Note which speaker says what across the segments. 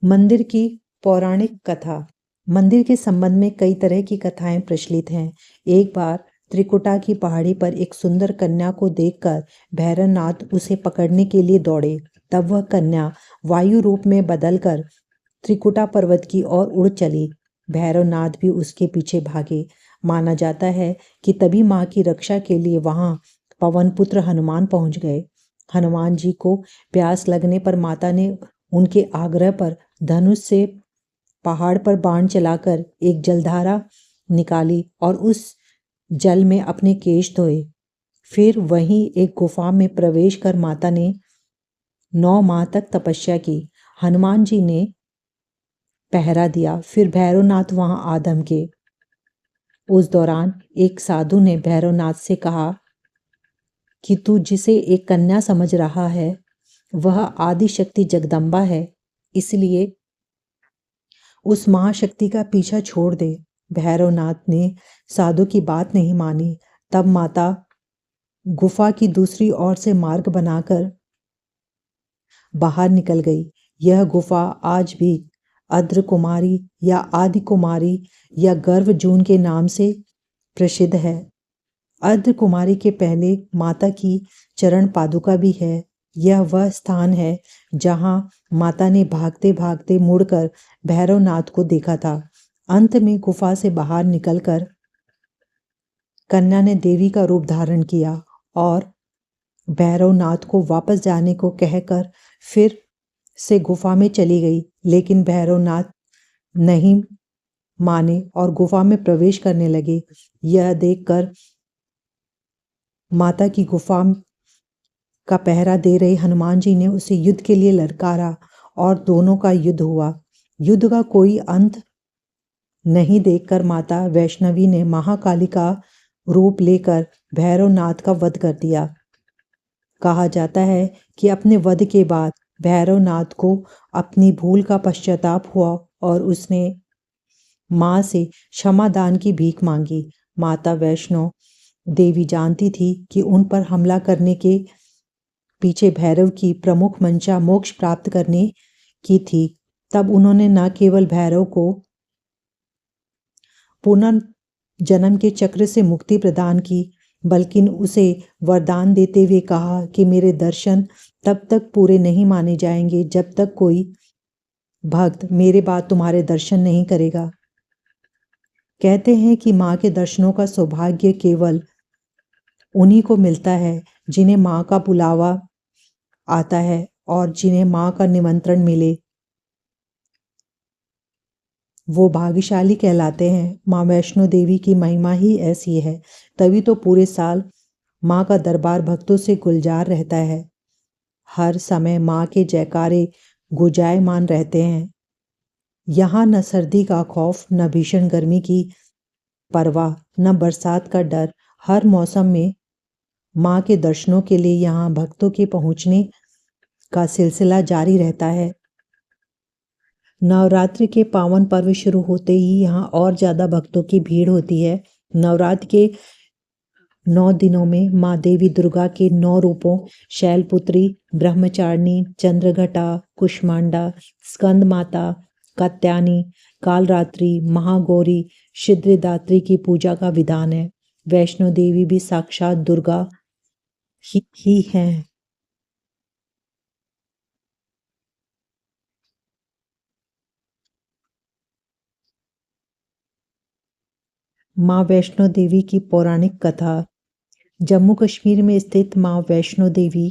Speaker 1: मंदिर की पौराणिक कथा। मंदिर के संबंध में कई तरह की कथाएं प्रचलित हैं। एक बार त्रिकुटा की पहाड़ी पर एक सुंदर कन्या को देखकर भैरवनाथ उसे पकड़ने के लिए दौड़े। तब वह कन्या वायु रूप में बदलकर त्रिकुटा पर्वत की ओर उड़ चली। भैरवनाथ भी उसके पीछे भागे। माना जाता है कि तभी माँ की रक्षा के लिए वहां पवन पुत्र हनुमान पहुंच गए। हनुमान जी को प्यास लगने पर माता ने उनके आग्रह पर धनुष से पहाड़ पर बाण चलाकर एक जलधारा निकाली और उस जल में अपने केश धोए। फिर वहीं एक गुफा में प्रवेश कर माता ने 9 माह तक तपस्या की। हनुमान जी ने पहरा दिया। फिर भैरवनाथ वहां आदम के। उस दौरान एक साधु ने भैरवनाथ से कहा कि तू जिसे एक कन्या समझ रहा है वह आदि शक्ति जगदम्बा है, इसलिए उस महाशक्ति का पीछा छोड़ दे। भैरवनाथ ने साधु की बात नहीं मानी। तब माता गुफा की दूसरी ओर से मार्ग बनाकर बाहर निकल गई। यह गुफा आज भी अद्र कुमारी या आदि कुमारी या गर्भ जून के नाम से प्रसिद्ध है। अर्ध कुमारी के पहले माता की चरण पादुका भी है। यह वह स्थान है जहां माता ने भागते भागते मुड़कर भैरवनाथ को देखा था। अंत में गुफा से बाहर निकलकर कन्या ने देवी का रूप धारण किया और भैरवनाथ को वापस जाने को कहकर फिर से गुफा में चली गई। लेकिन भैरवनाथ नहीं माने और गुफा में प्रवेश करने लगे। यह देखकर माता की गुफा का पहरा दे रहे हनुमान जी ने उसे युद्ध के लिए ललकारा और दोनों का युद्ध हुआ। युद्ध का कोई अंत नहीं देखकर माता वैष्णवी ने महाकाली का रूप लेकर भैरवनाथ का वध कर दिया। कहा जाता है कि अपने वध के बाद भैरवनाथ को अपनी भूल का पश्चाताप हुआ और उसने माँ से क्षमा दान की भीख मांगी। माता वैष्णो देवी जानती थी कि उन पर हमला करने के पीछे भैरव की प्रमुख मंशा मोक्ष प्राप्त करने की थी। तब उन्होंने न केवल भैरव को पुनर्जन्म के चक्र से मुक्ति प्रदान की, बल्कि उसे वरदान देते हुए कहा कि मेरे दर्शन तब तक पूरे नहीं माने जाएंगे जब तक कोई भक्त मेरे बाद तुम्हारे दर्शन नहीं करेगा। कहते हैं कि माँ के दर्शनों का सौभाग्य केवल उन्हीं को मिलता है जिन्हें माँ का बुलावा आता है और जिन्हें माँ का निमंत्रण मिले वो भाग्यशाली कहलाते हैं। माँ वैष्णो देवी की महिमा ही ऐसी है, तभी तो पूरे साल माँ का दरबार भक्तों से गुलजार रहता है। हर समय माँ के जयकारे गुंजायमान रहते हैं। यहाँ न सर्दी का खौफ, न भीषण गर्मी की परवाह, न बरसात का डर। हर मौसम में माँ के दर्शनों के लिए यहाँ भक्तों के पहुँचने का सिलसिला जारी रहता है। नवरात्रि के पावन पर्व शुरू होते ही यहाँ और ज़्यादा भक्तों की भीड़ होती है। नवरात्र के 9 दिनों में माँ देवी दुर्गा के 9 रूपों शैलपुत्री, ब्रह्मचारिणी, चंद्रघटा, कुष्मांडा, स्कंद माता, कात्यायनी, कालरात्रि, महागौरी, सिद्धिदात्री की पूजा का विधान है। वैष्णो देवी भी साक्षात दुर्गा ही हैं। माँ वैष्णो देवी की पौराणिक कथा। जम्मू कश्मीर में स्थित माँ वैष्णो देवी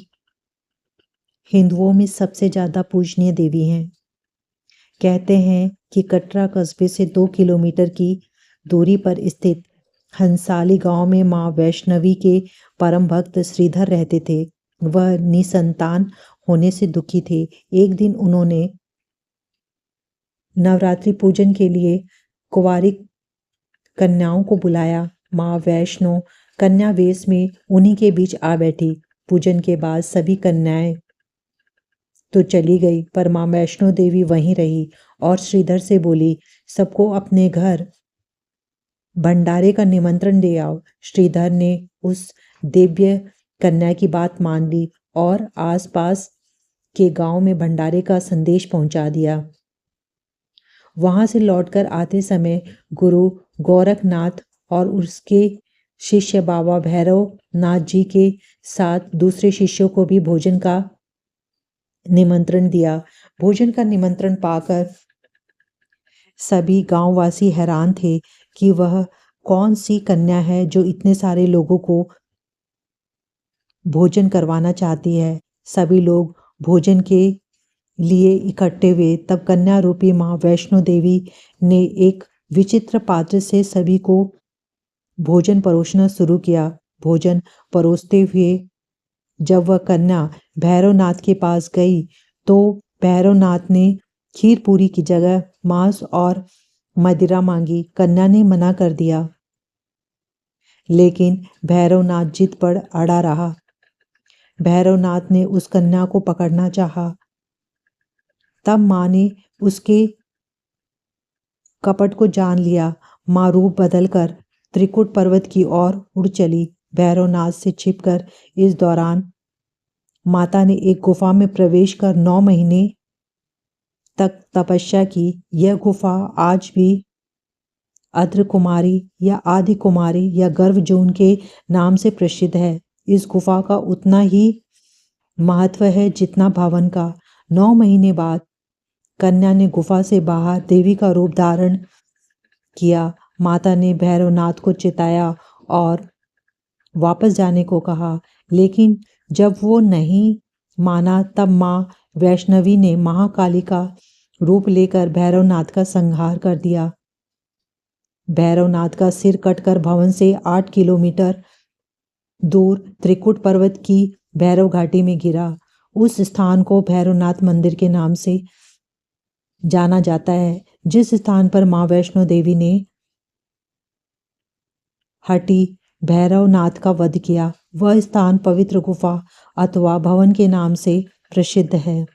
Speaker 1: हिंदुओं में सबसे ज्यादा पूजनीय देवी हैं। कहते हैं कि कटरा कस्बे से 2 किलोमीटर की दूरी पर स्थित हंसाली गांव में माँ वैष्णवी के परम भक्त श्रीधर रहते थे। वह निसंतान होने से दुखी थे। एक दिन उन्होंने नवरात्रि पूजन के लिए कुंवारी कन्याओं को बुलाया। माँ वैष्णो कन्या वेश में उन्हीं के बीच आ बैठी। पूजन के बाद सभी कन्याएं तो चली गई, पर माँ वैष्णो देवी वहीं रही और श्रीधर से बोली, सबको अपने घर भंडारे का निमंत्रण दे आओ। श्रीधर ने उस दिव्य कन्या की बात मान ली और आसपास के गांव में भंडारे का संदेश पहुंचा दिया। वहां से लौटकर आते समय गुरु गोरखनाथ और उसके शिष्य बाबा भैरव नाथ जी के साथ दूसरे शिष्यों को भी भोजन का निमंत्रण दिया। भोजन का निमंत्रण पाकर सभी गांववासी हैरान थे कि वह कौन सी कन्या है जो इतने सारे लोगों को भोजन करवाना चाहती है। सभी लोग भोजन के लिए इकट्ठे हुए। तब कन्या रूपी माँ वैष्णो देवी ने एक विचित्र पात्र से सभी को भोजन परोसना शुरू किया। भोजन परोसते हुए जब वह कन्या भैरवनाथ के पास गई तो भैरवनाथ ने खीर पूरी की जगह मांस और मदिरा मांगी। कन्या ने मना कर दिया, लेकिन भैरवनाथ जिद पर अड़ा रहा। भैरवनाथ ने उस कन्या को पकड़ना चाहा। तब माँ ने उसके कपट को जान लिया। माँ रूप बदलकर त्रिकुट पर्वत की ओर उड़ चली। भैरवनाथ से छिपकर इस दौरान माता ने एक गुफा में प्रवेश कर 9 महीने तक तपस्या की। यह गुफा आज भी अद्र कुमारी या आदि कुमारी या गर्भजून के नाम से प्रसिद्ध है। इस गुफा का उतना ही महत्व है जितना भवन का। 9 महीने बाद कन्या ने गुफा से बाहर देवी का रूप धारण किया। माता ने भैरवनाथ को चिताया और वापस जाने को कहा, लेकिन जब वो नहीं माना तब माँ वैष्णवी ने महाकाली का रूप लेकर भैरवनाथ का संहार कर दिया। भैरवनाथ का सिर कटकर भवन से 8 किलोमीटर दूर त्रिकुट पर्वत की भैरव घाटी में गिरा। उस स्थान को भैरवनाथ मंदिर के नाम से जाना जाता है। जिस स्थान पर माँ वैष्णो देवी ने हटी भैरवनाथ का वध किया, वह स्थान पवित्र गुफा अथवा भवन के नाम से प्रसिद्ध है।